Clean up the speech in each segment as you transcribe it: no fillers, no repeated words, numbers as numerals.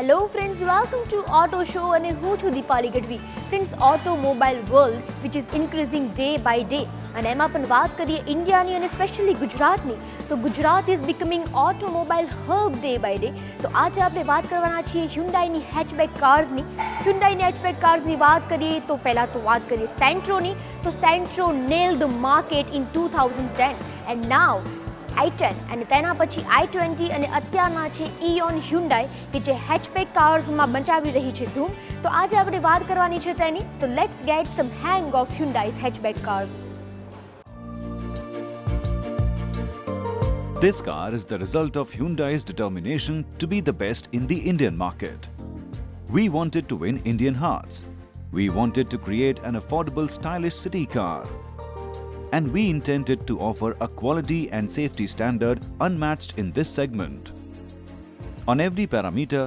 Hello friends, welcome to Auto Show and હું છું Dipali Gadhvi. Friends, automobile world which is increasing day by day અને એમાં પણ વાત કરીએ ઇન્ડિયાની અને સ્પેશિયલી ગુજરાતની તો Gujarat is becoming automobile hub day by day. તો આજે આપણે વાત કરવાના છીએ હ્યુન્ડાઈની હેચબેક કાર્સની. હ્યુન્ડાઈની હેચબેક કાર્સની વાત કરીએ તો પહેલાં તો વાત કરીએ સેન્ટ્રોની. તો Santro nailed the market in 2010 and now i10 અને તેના પછી i20 અને અત્યારના છે ઇયોન હ્યુન્ડાઈ કે જે હેચબેક કાર્સમાં મચાવી રહી છે ધૂમ. તો આજે આપણે વાત કરવાની છે તેની. તો let's get some hang of Hyundai's hatchback cars. This car is the result of Hyundai's determination to be the best in the Indian market. We wanted to win Indian hearts. We wanted to create an affordable, stylish city car. And we intended to offer a quality and safety standard unmatched in this segment. On every parameter,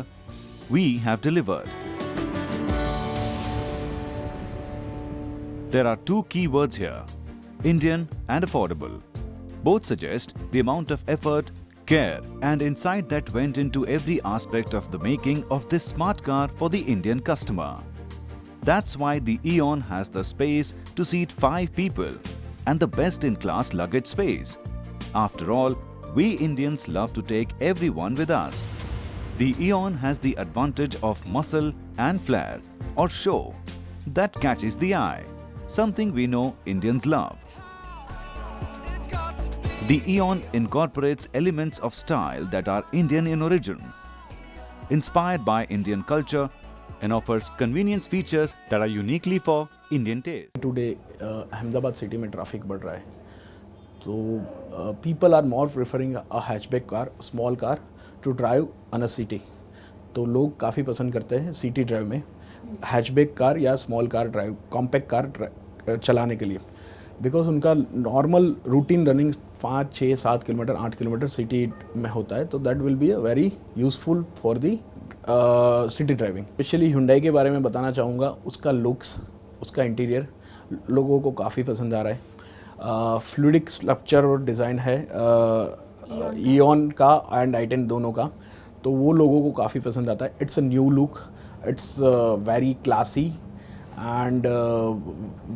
we have delivered. There are two key words here: Indian and affordable. Both suggest the amount of effort, care, and insight that went into every aspect of the making of this smart car for the Indian customer. That's why the Eon has the space to seat 5 people and the best-in-class luggage space. After all, we Indians love to take everyone with us. The Eon has the advantage of muscle and flair, or show, that catches the eye, something we know Indians love. The Eon incorporates elements of style that are Indian in origin, inspired by Indian culture, and offers convenience features that are uniquely for Indian taste. Today, Ahmedabad city में traffic बढ़ रहा है, तो people are more preferring a hatchback car, small car, to drive on a city. तो लोग काफ़ी पसंद करते हैं सिटी ड्राइव में हैचबैक कार या small car drive, compact car चलाने के लिए, बिकॉज उनका normal routine running 5, 6, 7 kilometre 8 kilometre city में होता है. तो that will be a very useful for the city driving. Specially Hyundai के बारे में बताना चाहूँगा. उसका लुक्स, उसका इंटीरियर लोगों को काफ़ी पसंद आ रहा है. फ्लूइडिक स्ट्रक्चर और डिज़ाइन है इयॉन का एंड i10 दोनों का, तो वो लोगों को काफ़ी पसंद आता है. It's a new look, it's very classy and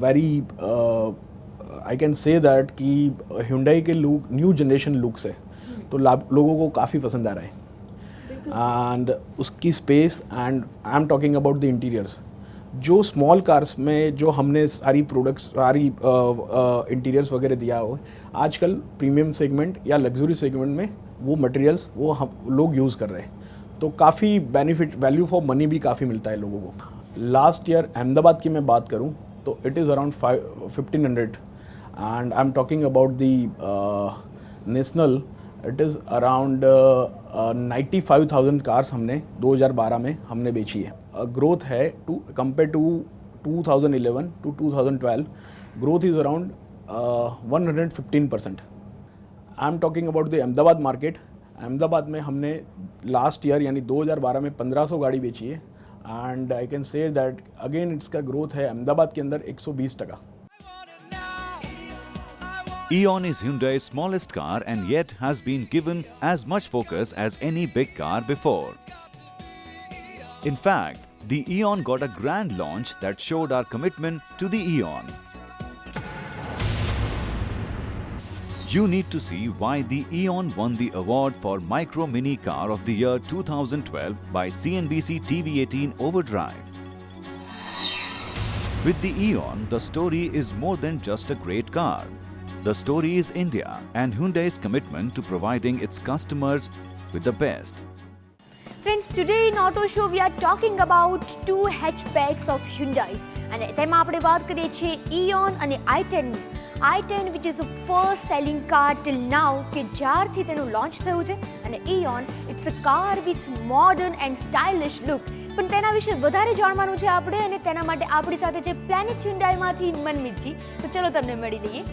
very I can say that कि Hyundai के लुक न्यू जनरेशन लुक्स है, तो लोगों को काफ़ी पसंद आ रहा है. एंड उसकी space and I am talking about the interiors. जो स्मॉल कार्स में जो हमने सारी प्रोडक्ट्स, सारी इंटीरियर्स वगैरह दिया हो, आजकल प्रीमियम सेगमेंट या लग्जरी सेगमेंट में वो मटेरियल्स वो हम लोग यूज़ कर रहे हैं, तो काफ़ी बेनिफिट, वैल्यू फॉर मनी भी काफ़ी मिलता है लोगों को. लास्ट ईयर अहमदाबाद की मैं बात करूँ तो it is around 1500 and I'm talking about the national, it is around 95,000 cars हमने 2012 में हमने बेची है. ग्रोथ है to compare to 2011 to 2012, growth is around 115%. I am talking about the Ahmedabad market. Ahmedabad में हमने लास्ट ईयर यानी 2012 में 1500 गाड़ी बेची है, and I can say that again इसका ग्रोथ है अहमदाबाद के अंदर 120%. Eon is Hyundai's smallest car and yet has been given as much focus as any big car before. In fact, the Eon got a grand launch that showed our commitment to the Eon. You need to see why the Eon won the award for Micro Mini Car of the Year 2012 by CNBC TV18 Overdrive. With the Eon, the story is more than just a great car. The story is India and Hyundai's commitment to providing its customers with the best. Friends, today in Auto Show we are talking about two hatchbacks of Hyundai. અને તેમાં આપણે વાત કરીએ છીએ Eon અને i10. i10 which is the first selling car till now કે જ્યારથી તેનું લોન્ચ થયું છે, અને Eon it's a car with modern and stylish look. પણ તેના વિશે વધારે જાણવાનું છે આપણે, અને તેના માટે આપણી સાથે છે પ્લેનેટ હ્યુન્ડાઈમાંથી મનમીતજી. તો ચલો તમને મળી લઈએ.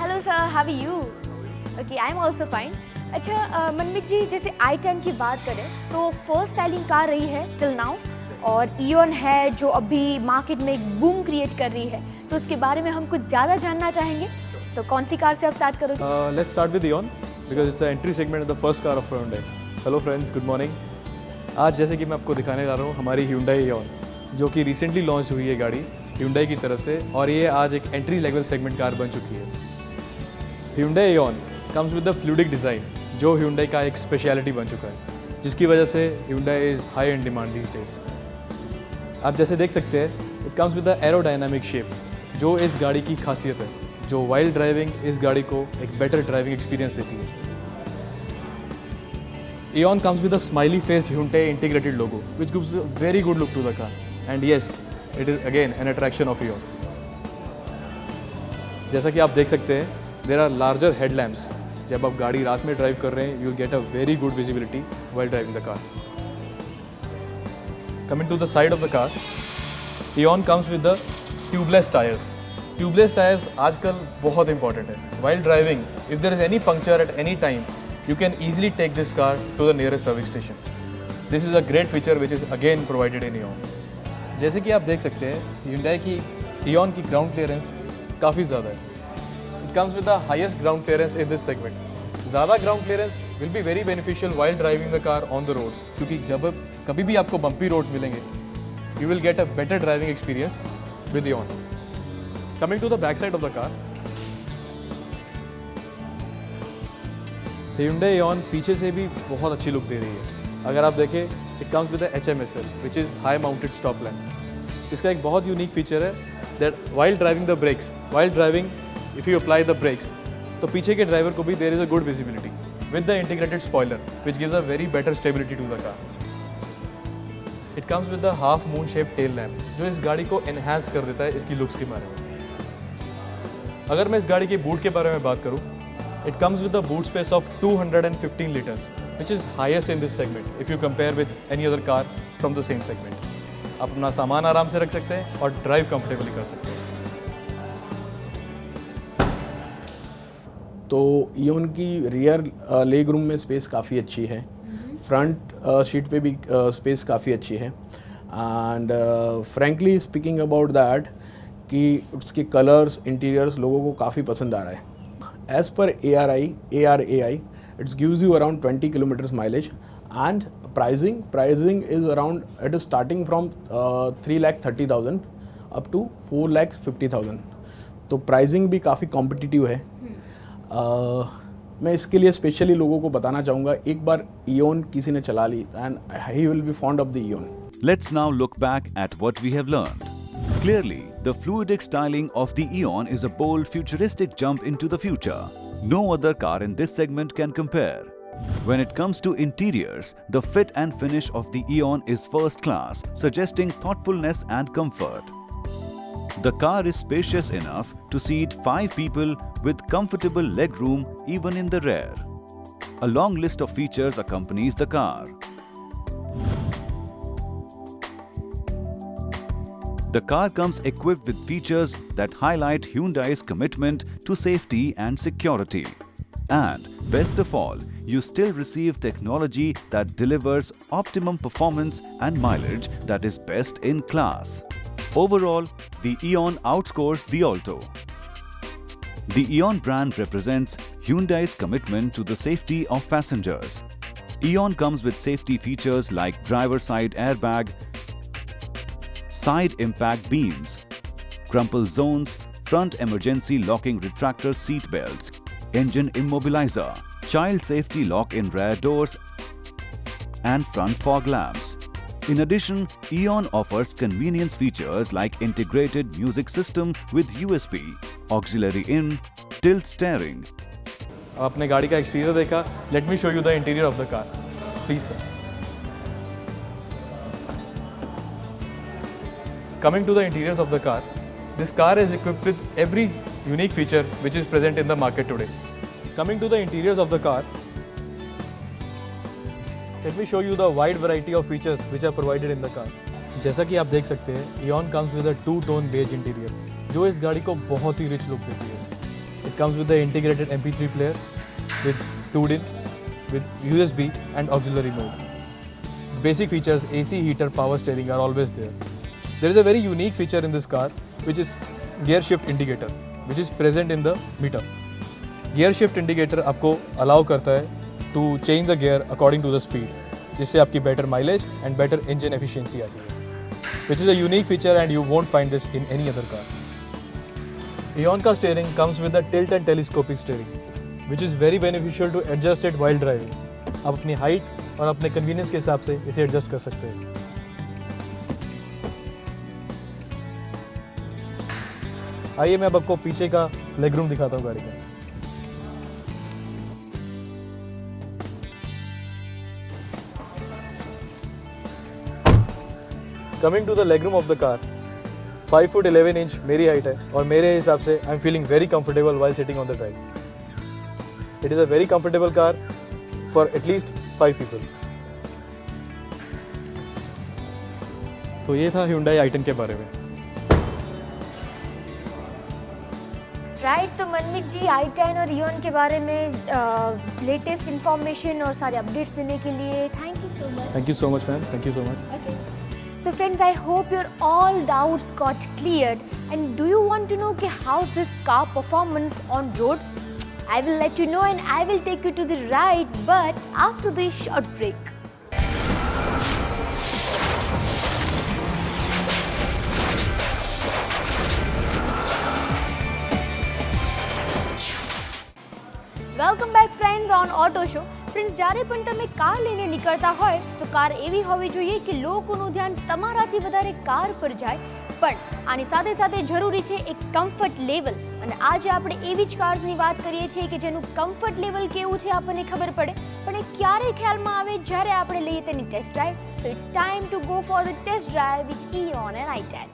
Hello sir, how are you? Okay, I am also fine. अच्छा मनमीत जी, जैसे i10 की बात करें तो फर्स्ट सेलिंग कार रही है टिल नाउ, और इयोन है जो अभी मार्केट में एक बूम क्रिएट कर रही है, तो उसके बारे में हम कुछ ज़्यादा जानना चाहेंगे. तो कौन सी कार से आप स्टार्ट करोगे? Let's start with Eoin because it's the entry segment of the first car of Hyundai. Hello friends, good morning. आज जैसे कि मैं आपको दिखाने जा रहा हूँ हमारी Hyundai Eon, जो कि रिसेंटली लॉन्च हुई है गाड़ी Hyundai की तरफ से, और ये आज एक एंट्री लेवल सेगमेंट कार बन चुकी है। Hyundai Eon comes with the fluidic design, जो Hyundai का एक स्पेशलिटी बन चुका है, जिसकी वजह से Hyundai is high in demand these days. आप जैसे देख सकते हैं, it comes with the aerodynamic shape, जो इस गाड़ी की खासियत है, जो वाइल ड्राइविंग इस गाड़ी को एक बेटर ड्राइविंग एक्सपीरियंस देती है। Eon comes with a smiley faced Hyundai integrated logo, which gives a very good look to the car. And yes, it is again an attraction of Eon. जैसा कि आप देख सकते हैं, there are larger headlamps. जब आप गाड़ी रात में ड्राइव कर रहे हैं, you'll get a very good visibility while driving the car. Coming to the side of the car, Eon comes with the tubeless tires. Tubeless tires आजकल बहुत important है. While driving, if there is any puncture at any time, you can easily take this car to the nearest service station. This is a great feature which is again provided in Eon. जैसे कि आप देख सकते हैं, Hyundai की Eon की ground clearance काफ़ी ज़्यादा है. It comes with the highest ground clearance in this segment. ज़्यादा ground clearance will be very beneficial while driving the car on the roads, क्योंकि जब कभी भी आपको बम्पी रोड्स मिलेंगे, you will get a better driving experience with Eon. Coming to the back side of the car, Hyundai Eon पीछे से भी बहुत अच्छी लुक दे रही है। अगर आप देखें, it comes with HMSL, which is high mounted stop lamp. इसका एक बहुत यूनिक फीचर है that while driving the brakes, while driving if you apply the brakes, तो पीछे के ड्राइवर को भी there is a good visibility with the integrated spoiler, which gives a very better stability to the car. It comes with the half moon shape tail lamp, जो इस गाड़ी को enhance कर देता है इसकी लुक्स के बारे में। अगर मैं इस गाड़ी के बूट के बारे में बात करूँ, it comes with a boot space of 215 liters, which is highest in this segment if you compare with any other car from the same segment. आप अपना सामान आराम से रख सकते हैं और ड्राइव कंफर्टेबली कर सकते हैं। तो Eon की रियर लेग रूम में स्पेस काफ़ी अच्छी है, फ्रंट सीट पे भी स्पेस काफ़ी अच्छी है, and frankly speaking about that कि उसके कलर्स, इंटीरियर्स लोगों को काफ़ी पसंद आ रहा है। As per ARAI, it gives you around 20 kilometers mileage, and pricing is around, it is starting from 3,30,000 up to 4,50,000. तो प्राइसिंग भी काफ़ी कॉम्पिटिटिव है। मैं इसके लिए स्पेशली लोगों को बताना चाहूँगा, एक बार Eon किसी ने चला ली and he will be fond of the Eon. Let's now look back at what we have learned. Clearly, the fluidic styling of the Eon is a bold, futuristic jump into the future. No other car in this segment can compare. When it comes to interiors, the fit and finish of the Eon is first class, suggesting thoughtfulness and comfort. The car is spacious enough to seat 5 people with comfortable legroom even in the rear. A long list of features accompanies the car. The car comes equipped with features that highlight Hyundai's commitment to safety and security. And best of all, you still receive technology that delivers optimum performance and mileage that is best in class. Overall, the Eon outscores the Alto. The Eon brand represents Hyundai's commitment to the safety of passengers. Eon comes with safety features like driver side airbag, side impact beams, crumple zones, front emergency locking retractor seat belts, engine immobilizer, child safety lock in rear doors, and front fog lamps. In addition, Eon offers convenience features like integrated music system with USB, auxiliary in, tilt steering. आपने गाड़ी का exterior देखा, let me show you the interior of the car, please sir. Coming to the interiors of the car, this car is equipped with every unique feature which is present in the market today. Coming to the interiors of the car, let me show you the wide variety of features which are provided in the car. जैसा कि आप देख सकते हैं, Eon comes with a two-tone beige interior, जो इस गाड़ी को बहुत ही rich look देती है. It comes with the integrated MP3 player with 2-in, with USB and auxiliary mode. The basic features, AC, heater, power steering are always there. There is a very unique feature in this car, which is gear shift indicator, which is present in the meter. Gear shift indicator आपको allow करता है to change the gear according to the speed. जिससे आपकी better mileage and better engine efficiency आती है, which is a unique feature and you won't find this in any other car. Eon का steering comes with a tilt and telescopic steering, which is very beneficial to adjust it while driving. आप अपनी height और अपने convenience के हिसाब से इसे adjust कर सकते हैं। आइए मैं अब आपको पीछे का लेग रूम दिखाता हूँ गाड़ी का। Coming to the leg room of the car, 5 foot 11 inch मेरी हाइट है और मेरे हिसाब से I am feeling very comfortable while sitting on the drive. It is a very comfortable car for at least 5 people. तो ये था Hyundai i10 के बारे में। राइट, तो मनमीत जी i10 और इयन के बारे में लेटेस्ट इंफॉर्मेशन और सारे अपडेट्स देने के लिए thank you so much. Thank you so much ma'am, thank you so much. Okay. So friends, I hope your all doubts got cleared. And do you want to know how's this car performance on road? I will let you know and I will take you to the ride, but after this short break. Welcome back friends on auto show. Friends, જ્યારે પણ તમે car લઈને નીકળતા હોય તો car એવી હોવી જોઈએ કે લોકોનું ધ્યાન તમારાથી વધારે કાર પર જાય, પણ આની સાથે સાથે જરૂરી છે એક કમ્ફર્ટ લેવલ। અને આજે આપણે એવી જ કાર્સની વાત કરીએ છીએ કે જેનું કમ્ફર્ટ લેવલ કેવું છે આપણને ખબર પડે, પણ એ ક્યારે ખ્યાલમાં આવે જ્યારે આપણે લઈએ તેની test drive. So it's time to go for the test drive with Eon and i10.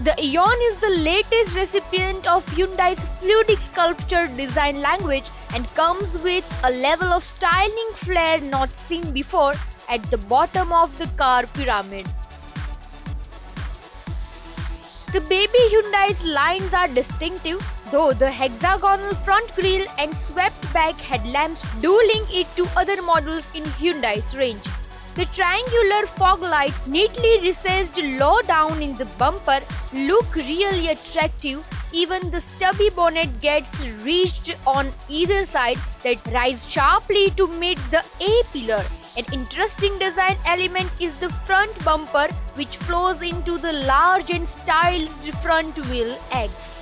The Eon is the latest recipient of Hyundai's fluidic sculpture design language and comes with a level of styling flair not seen before at the bottom of the car pyramid. The baby Hyundai's lines are distinctive, though the hexagonal front grille and swept back headlamps do link it to other models in Hyundai's range. The triangular fog lights neatly recessed low down in the bumper look really attractive. Even the stubby bonnet gets reached on either side that rise sharply to meet the A-pillar. An interesting design element is the front bumper, which flows into the large and stylized front wheel X.